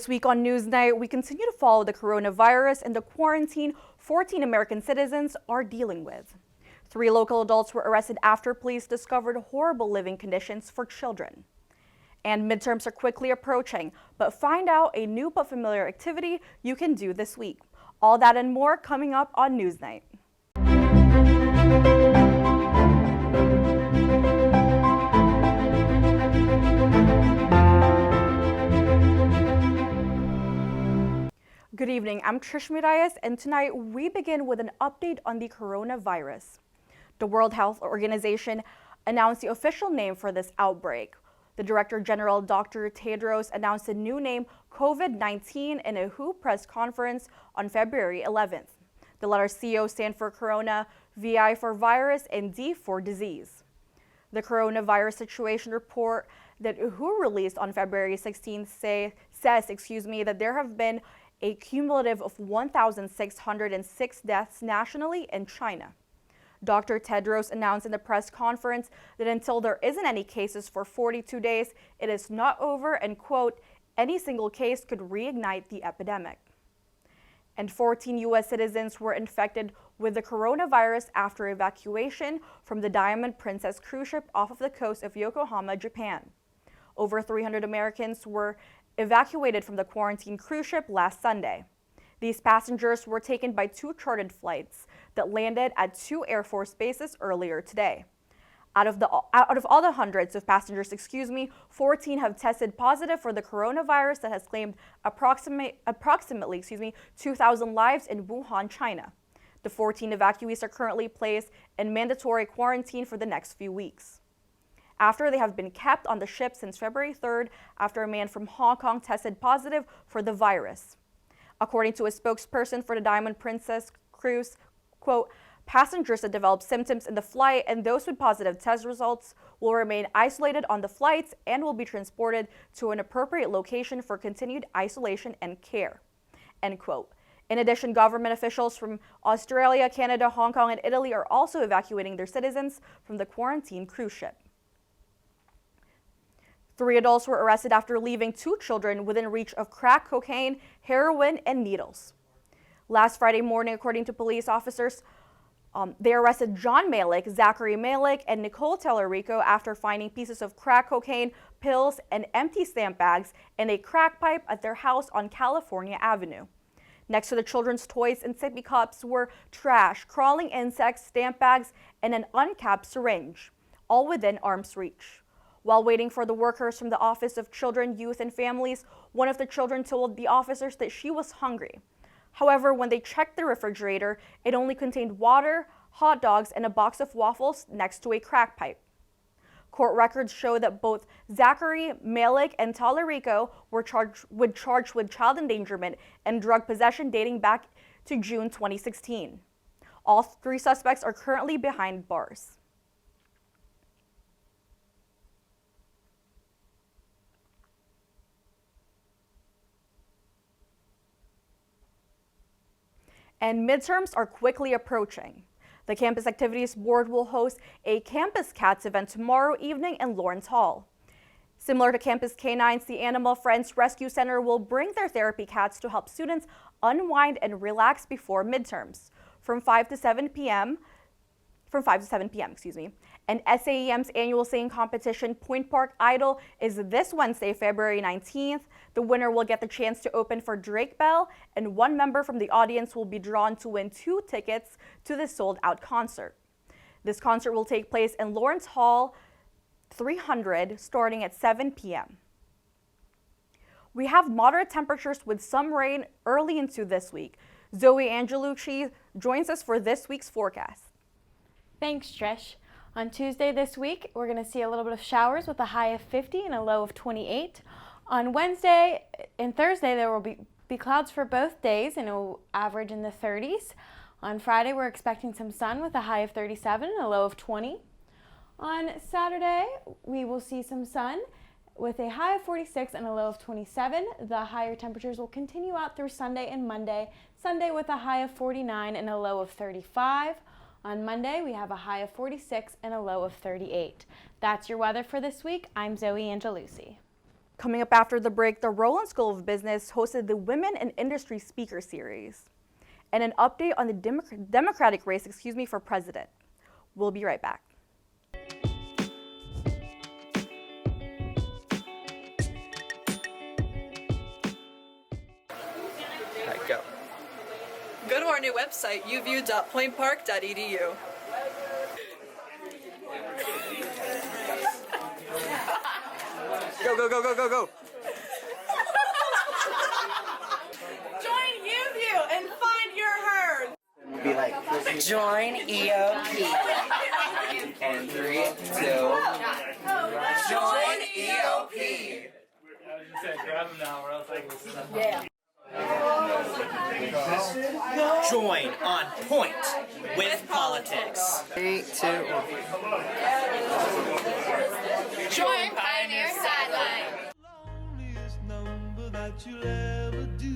This week on Newsnight, we continue to follow the coronavirus and the quarantine 14 American citizens are dealing with. 3 local adults were arrested after police discovered horrible living conditions for children. And midterms are quickly approaching, but find out a new but familiar activity you can do this week. All that and more coming up on Newsnight. Good evening, I'm Trish Miralles, and tonight we begin with an update on the coronavirus. The World Health Organization announced the official name for this outbreak. The Director General, Dr. Tedros, announced a new name, COVID-19, in a WHO press conference on February 11th. The letters CO stand for corona, VI for virus, and D for disease. The coronavirus situation report that WHO released on February 16th says that there have been a cumulative of 1,606 deaths nationally in China. Dr. Tedros announced in the press conference that until there isn't any cases for 42 days, it is not over and, quote, any single case could reignite the epidemic. And 14 U.S. citizens were infected with the coronavirus after evacuation from the Diamond Princess cruise ship off of the coast of Yokohama, Japan. Over 300 Americans were evacuated from the quarantine cruise ship last Sunday. These passengers were taken by 2 chartered flights that landed at 2 Air Force bases earlier today. Out of all the hundreds of passengers, 14 have tested positive for the coronavirus that has claimed approximately 2,000 lives in Wuhan, China. The 14 evacuees are currently placed in mandatory quarantine for the next few weeks, after they have been kept on the ship since February 3rd after a man from Hong Kong tested positive for the virus. According to a spokesperson for the Diamond Princess cruise, quote, passengers that develop symptoms in the flight and those with positive test results will remain isolated on the flights and will be transported to an appropriate location for continued isolation and care, end quote. In addition, government officials from Australia, Canada, Hong Kong, and Italy are also evacuating their citizens from the quarantine cruise ship. 3 adults were arrested after leaving 2 children within reach of crack cocaine, heroin, and needles. Last Friday morning, according to police officers, they arrested John Malik, Zachary Malik, and Nicole Tellerico after finding pieces of crack cocaine, pills, and empty stamp bags in a crack pipe at their house on California Avenue. Next to the children's toys and sippy cups were trash, crawling insects, stamp bags, and an uncapped syringe, all within arm's reach. While waiting for the workers from the Office of Children, Youth, and Families, one of the children told the officers that she was hungry. However, when they checked the refrigerator, it only contained water, hot dogs, and a box of waffles next to a crack pipe. Court records show that both Zachary, Malik, and Tallarico were charged with child endangerment and drug possession dating back to June 2016. All 3 suspects are currently behind bars. And midterms are quickly approaching. The Campus Activities Board will host a Campus Cats event tomorrow evening in Lawrence Hall. Similar to Campus Canines, the Animal Friends Rescue Center will bring their therapy cats to help students unwind and relax before midterms from 5 to 7 p.m. And SAEM's annual singing competition, Point Park Idol, is this Wednesday, February 19th. The winner will get the chance to open for Drake Bell, and 1 member from the audience will be drawn to win 2 tickets to the sold-out concert. This concert will take place in Lawrence Hall 300, starting at 7 p.m. We have moderate temperatures with some rain early into this week. Zoe Angelucci joins us for this week's forecast. Thanks, Trish. On Tuesday this week, we're going to see a little bit of showers with a high of 50 and a low of 28. On Wednesday and Thursday, there will be clouds for both days and it will average in the 30s. On Friday, we're expecting some sun with a high of 37 and a low of 20. On Saturday, we will see some sun with a high of 46 and a low of 27. The higher temperatures will continue out through Sunday and Monday. Sunday with a high of 49 and a low of 35. On Monday, we have a high of 46 and a low of 38. That's your weather for this week. I'm Zoe Angelucci. Coming up after the break, the Roland School of Business hosted the Women in Industry Speaker Series and an update on the Democratic race, for president. We'll be right back. Go. Go to our new website, uvu.pointpark.edu. Go, go, go, go, go, go. Join UView and find your herd. Be like, join EOP. And 3, 2, join EOP. I was just saying, grab them now, or else I can listen. Yeah. Join on point with politics. 3, 2, 1. Join Pioneer Sideline. Loneliest number that you'll ever do.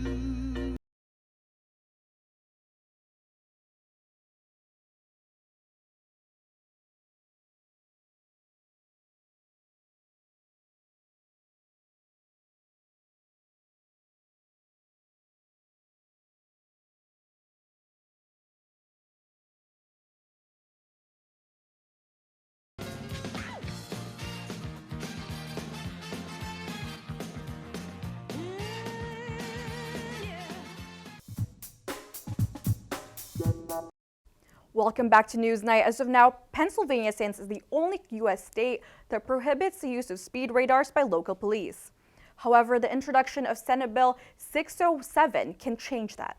Welcome back to Newsnight. As of now, Pennsylvania stands as the only U.S. state that prohibits the use of speed radars by local police. However, the introduction of Senate Bill 607 can change that.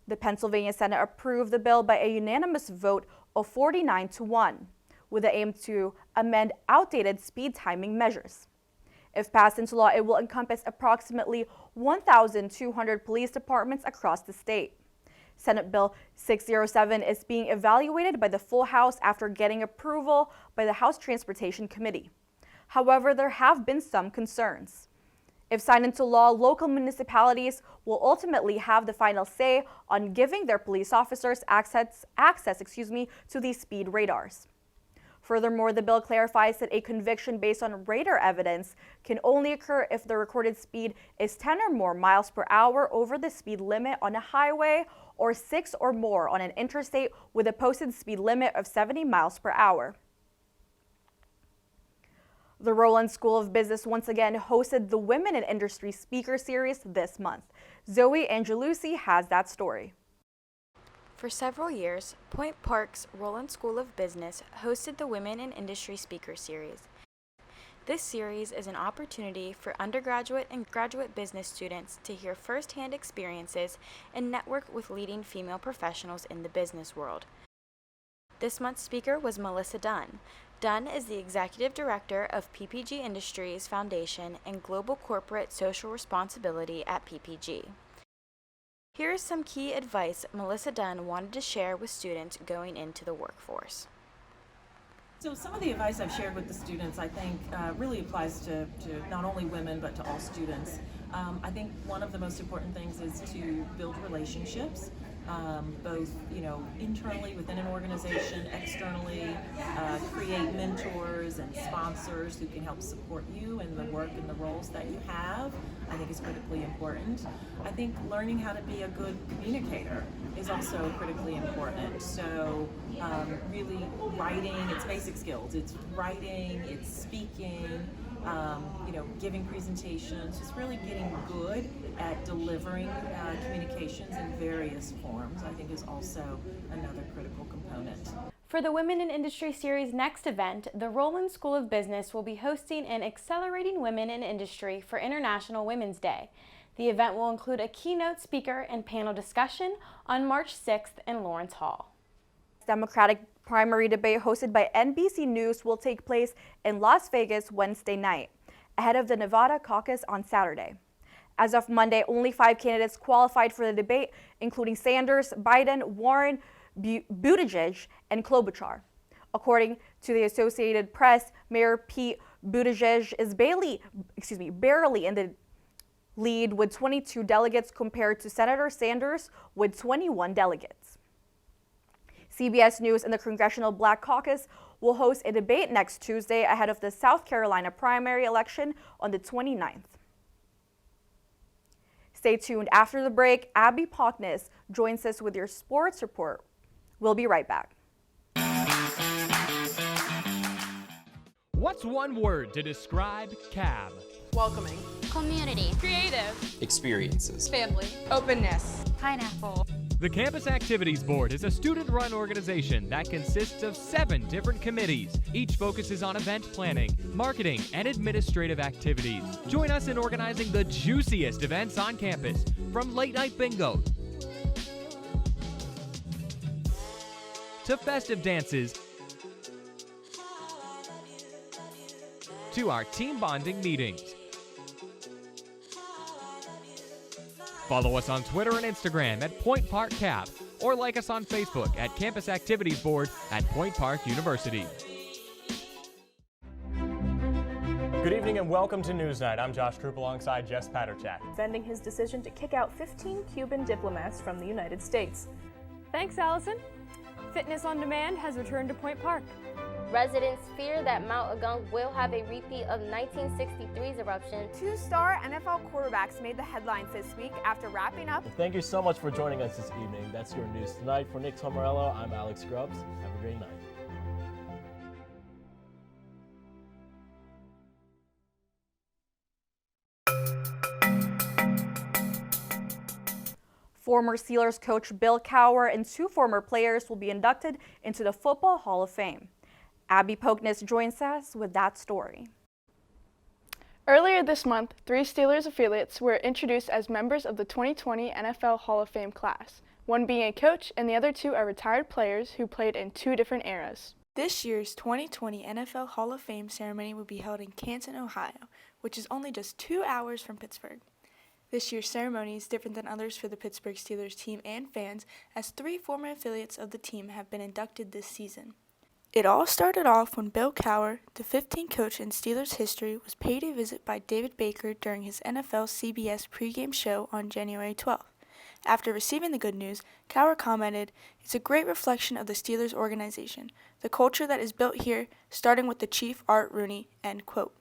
The Pennsylvania Senate approved the bill by a unanimous vote of 49-1, with the aim to amend outdated speed timing measures. If passed into law, it will encompass approximately 1,200 police departments across the state. Senate Bill 607 is being evaluated by the full House after getting approval by the House Transportation Committee. However, there have been some concerns. If signed into law, local municipalities will ultimately have the final say on giving their police officers access to these speed radars. Furthermore, the bill clarifies that a conviction based on radar evidence can only occur if the recorded speed is 10 or more miles per hour over the speed limit on a highway or 6 or more on an interstate with a posted speed limit of 70 miles per hour. The Roland School of Business once again hosted the Women in Industry Speaker Series this month. Zoe Angelucci has that story. For several years, Point Park's Roland School of Business hosted the Women in Industry Speaker Series. This series is an opportunity for undergraduate and graduate business students to hear firsthand experiences and network with leading female professionals in the business world. This month's speaker was Melissa Dunn. Dunn is the Executive Director of PPG Industries Foundation and Global Corporate Social Responsibility at PPG. Here is some key advice Melissa Dunn wanted to share with students going into the workforce. So some of the advice I've shared with the students, I think, really applies to not only women, but to all students. I think one of the most important things is to build relationships, both, internally within an organization, externally, create mentors and sponsors who can help support you in the work and the roles that you have, I think is critically important. I think learning how to be a good communicator is also critically important. So really writing, it's basic skills. It's writing, it's speaking, giving presentations, just really getting good at delivering communications in various forms, I think is also another critical component. For the Women in Industry Series next event, the Roland School of Business will be hosting an Accelerating Women in Industry for International Women's Day. The event will include a keynote speaker and panel discussion on March 6th in Lawrence Hall. Democratic primary debate hosted by NBC News will take place in Las Vegas Wednesday night, ahead of the Nevada caucus on Saturday. As of Monday, only 5 candidates qualified for the debate, including Sanders, Biden, Warren, Buttigieg, and Klobuchar. According to the Associated Press, Mayor Pete Buttigieg is barely in the lead with 22 delegates compared to Senator Sanders with 21 delegates. CBS News and the Congressional Black Caucus will host a debate next Tuesday ahead of the South Carolina primary election on the 29th. Stay tuned. After the break, Abby Pockness joins us with your sports report. We'll be right back. What's one word to describe CAB? Welcoming. Community. Creative. Experiences. Family. Openness. Pineapple. The Campus Activities Board is a student-run organization that consists of 7 different committees. Each focuses on event planning, marketing, and administrative activities. Join us in organizing the juiciest events on campus, from late-night bingo to festive dances to our team bonding meetings. Follow us on Twitter and Instagram at Point Park Cap, or like us on Facebook at Campus Activities Board at Point Park University. Good evening and welcome to Newsnight. I'm Josh Troop alongside Jess Paterchak. Defending his decision to kick out 15 Cuban diplomats from the United States. Thanks, Allison. Fitness on Demand has returned to Point Park. Residents fear that Mount Agung will have a repeat of 1963's eruption. 2-star NFL quarterbacks made the headlines this week after wrapping up. Well, thank you so much for joining us this evening. That's your news tonight. For Nick Tomarello, I'm Alex Grubbs. Have a great night. Former Steelers coach Bill Cowher and 2 former players will be inducted into the Football Hall of Fame. Abby Pockness joins us with that story. Earlier this month, 3 Steelers affiliates were introduced as members of the 2020 NFL Hall of Fame class, one being a coach and the other 2 are retired players who played in 2 different eras. This year's 2020 NFL Hall of Fame ceremony will be held in Canton, Ohio, which is only just 2 hours from Pittsburgh. This year's ceremony is different than others for the Pittsburgh Steelers team and fans, as 3 former affiliates of the team have been inducted this season. It all started off when Bill Cowher, the 15th coach in Steelers history, was paid a visit by David Baker during his NFL CBS pregame show on January 12th. After receiving the good news, Cowher commented, "It's a great reflection of the Steelers organization, the culture that is built here, starting with the chief, Art Rooney," end quote.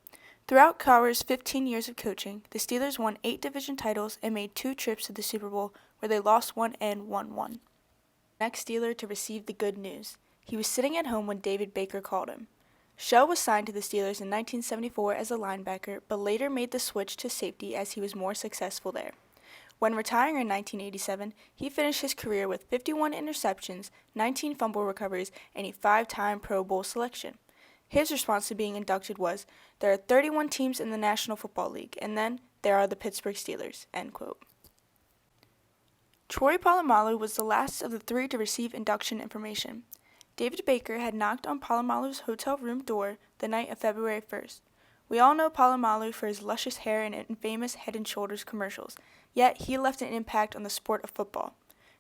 Throughout Cowher's 15 years of coaching, the Steelers won 8 division titles and made 2 trips to the Super Bowl, where they lost 1 and won 1. Next Steeler to receive the good news. He was sitting at home when David Baker called him. Shell was signed to the Steelers in 1974 as a linebacker, but later made the switch to safety as he was more successful there. When retiring in 1987, he finished his career with 51 interceptions, 19 fumble recoveries, and a 5-time Pro Bowl selection. His response to being inducted was, "There are 31 teams in the National Football League, and then there are the Pittsburgh Steelers," end quote. Troy Polamalu was the last of the 3 to receive induction information. David Baker had knocked on Polamalu's hotel room door the night of February 1st. We all know Polamalu for his luscious hair and famous Head & Shoulders commercials, yet he left an impact on the sport of football.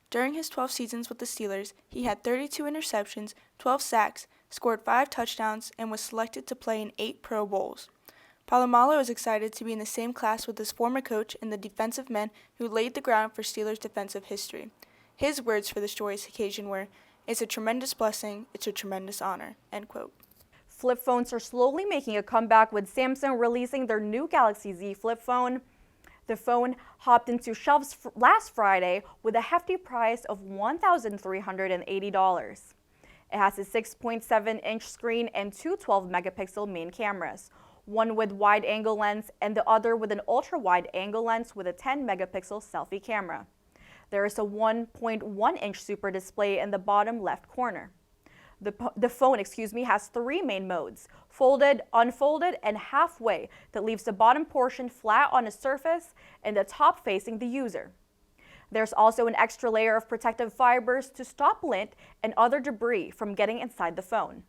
During his 12 seasons with the Steelers, he had 32 interceptions, 12 sacks, scored 5 touchdowns, and was selected to play in 8 Pro Bowls. Polamalu is excited to be in the same class with his former coach and the defensive men who laid the ground for Steelers defensive history. His words for this joyous occasion were, "It's a tremendous blessing, it's a tremendous honor," end quote. Flip phones are slowly making a comeback with Samsung releasing their new Galaxy Z flip phone. The phone hopped into shelves last Friday with a hefty price of $1,380. It has a 6.7-inch screen and 2 12-megapixel main cameras, one with wide-angle lens and the other with an ultra-wide-angle lens with a 10-megapixel selfie camera. There is a 1.1-inch super display in the bottom left corner. The phone has 3 main modes, folded, unfolded, and halfway, that leaves the bottom portion flat on a surface and the top facing the user. There's also an extra layer of protective fibers to stop lint and other debris from getting inside the phone.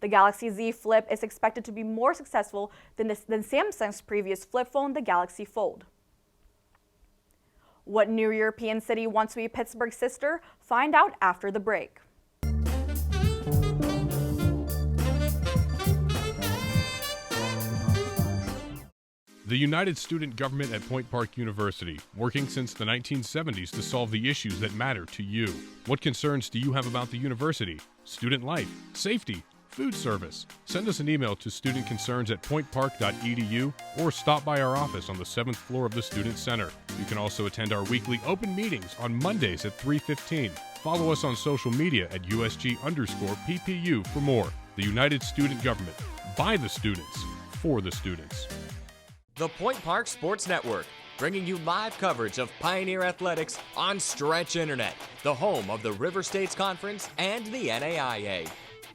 The Galaxy Z Flip is expected to be more successful than Samsung's previous flip phone, the Galaxy Fold. What new European city wants to be Pittsburgh's sister? Find out after the break. The United Student Government at Point Park University, working since the 1970s to solve the issues that matter to you. What concerns do you have about the university? Student life, safety, food service. Send us an email to studentconcerns@pointpark.edu or stop by our office on the 7th floor of the Student Center. You can also attend our weekly open meetings on Mondays at 3:15. Follow us on social media at USG_PPU for more. The United Student Government. By the students. For the students. The Point Park Sports Network, bringing you live coverage of Pioneer Athletics on Stretch Internet, the home of the River States Conference and the NAIA.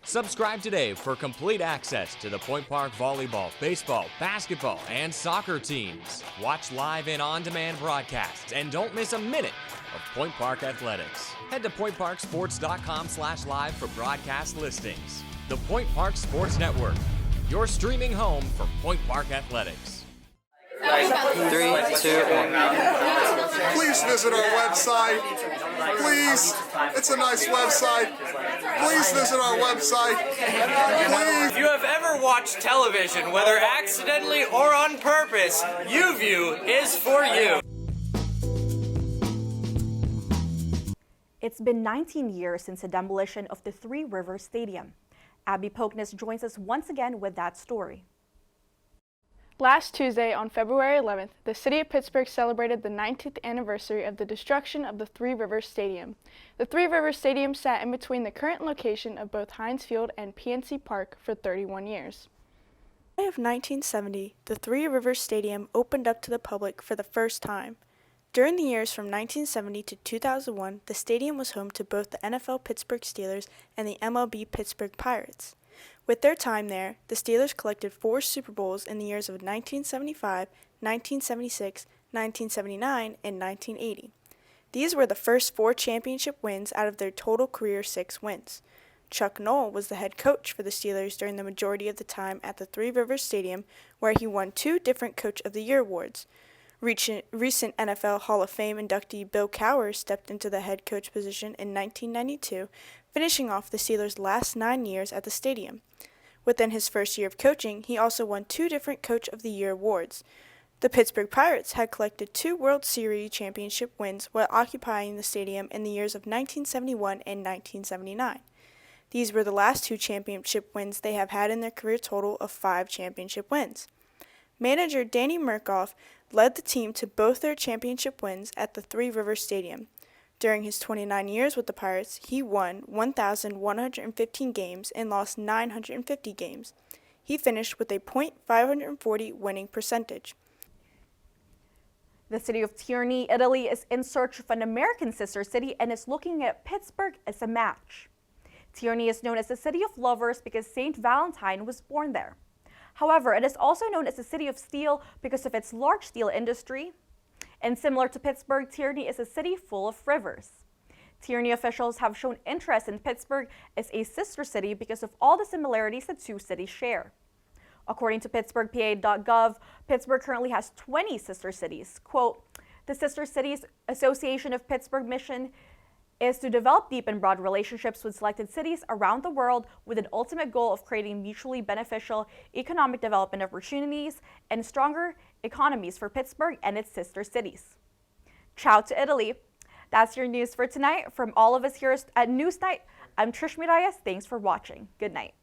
Subscribe today for complete access to the Point Park volleyball, baseball, basketball, and soccer teams. Watch live and on-demand broadcasts and don't miss a minute of Point Park Athletics. Head to pointparksports.com/live for broadcast listings. The Point Park Sports Network, your streaming home for Point Park Athletics. 3, 2, 1. Please visit our website. Please, it's a nice website. Please visit our website. Please. If you have ever watched television, whether accidentally or on purpose, UView is for you. It's been 19 years since the demolition of the Three Rivers Stadium. Abby Poknes joins us once again with that story. Last Tuesday, on February 11th, the city of Pittsburgh celebrated the 19th anniversary of the destruction of the Three Rivers Stadium. The Three Rivers Stadium sat in between the current location of both Heinz Field and PNC Park for 31 years. In May of 1970, the Three Rivers Stadium opened up to the public for the first time. During the years from 1970 to 2001, the stadium was home to both the NFL Pittsburgh Steelers and the MLB Pittsburgh Pirates. With their time there, the Steelers collected 4 Super Bowls in the years of 1975, 1976, 1979, and 1980. These were the first 4 championship wins out of their total career 6 wins. Chuck Noll was the head coach for the Steelers during the majority of the time at the Three Rivers Stadium, where he won 2 different Coach of the Year awards. Recent NFL Hall of Fame inductee Bill Cowher stepped into the head coach position in 1992, finishing off the Steelers' last 9 years at the stadium. Within his first year of coaching, he also won 2 different Coach of the Year awards. The Pittsburgh Pirates had collected 2 World Series championship wins while occupying the stadium in the years of 1971 and 1979. These were the last 2 championship wins they have had in their career total of 5 championship wins. Manager Danny Murkoff led the team to both their championship wins at the Three Rivers Stadium. During his 29 years with the Pirates, he won 1,115 games and lost 950 games. He finished with a .540 winning percentage. The city of Tierney, Italy is in search of an American sister city and is looking at Pittsburgh as a match. Tierney is known as the City of Lovers because Saint Valentine was born there. However, it is also known as the City of Steel because of its large steel industry. And similar to Pittsburgh, Tierney is a city full of rivers. Tierney officials have shown interest in Pittsburgh as a sister city because of all the similarities the 2 cities share. According to PittsburghPA.gov, Pittsburgh currently has 20 sister cities. Quote, the Sister Cities Association of Pittsburgh mission is to develop deep and broad relationships with selected cities around the world with an ultimate goal of creating mutually beneficial economic development opportunities and stronger economies for Pittsburgh and its sister cities. Ciao to Italy. That's your news for tonight. From all of us here at NewsNight, I'm Trish Miralles. Thanks for watching. Good night.